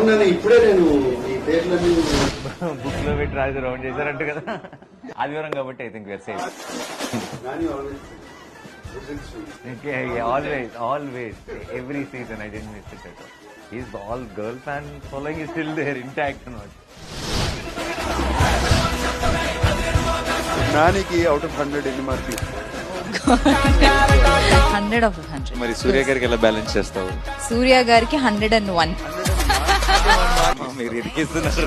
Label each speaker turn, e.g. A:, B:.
A: అవునని ఇప్పుడే నేను ఈ పేర్లన్నీ
B: బుక్ లో పెట్టి రాజు రౌండ్ చేశారంట కదా. ఆదివారం కాబట్టి I think we're safe.
A: Nani
B: always every season I didn't miss it. He's all girl fan following is still there intact and what.
A: నానికి అవుట్ ఆఫ్ 100 ఎన్ని మార్కులు?
C: 100/100.
D: మరి సూర్య గారికి ఎలా బ్యాలెన్స్ చేస్తావు?
C: సూర్య గారికి 101.
D: మీరు ఇరికిస్తున్నారు.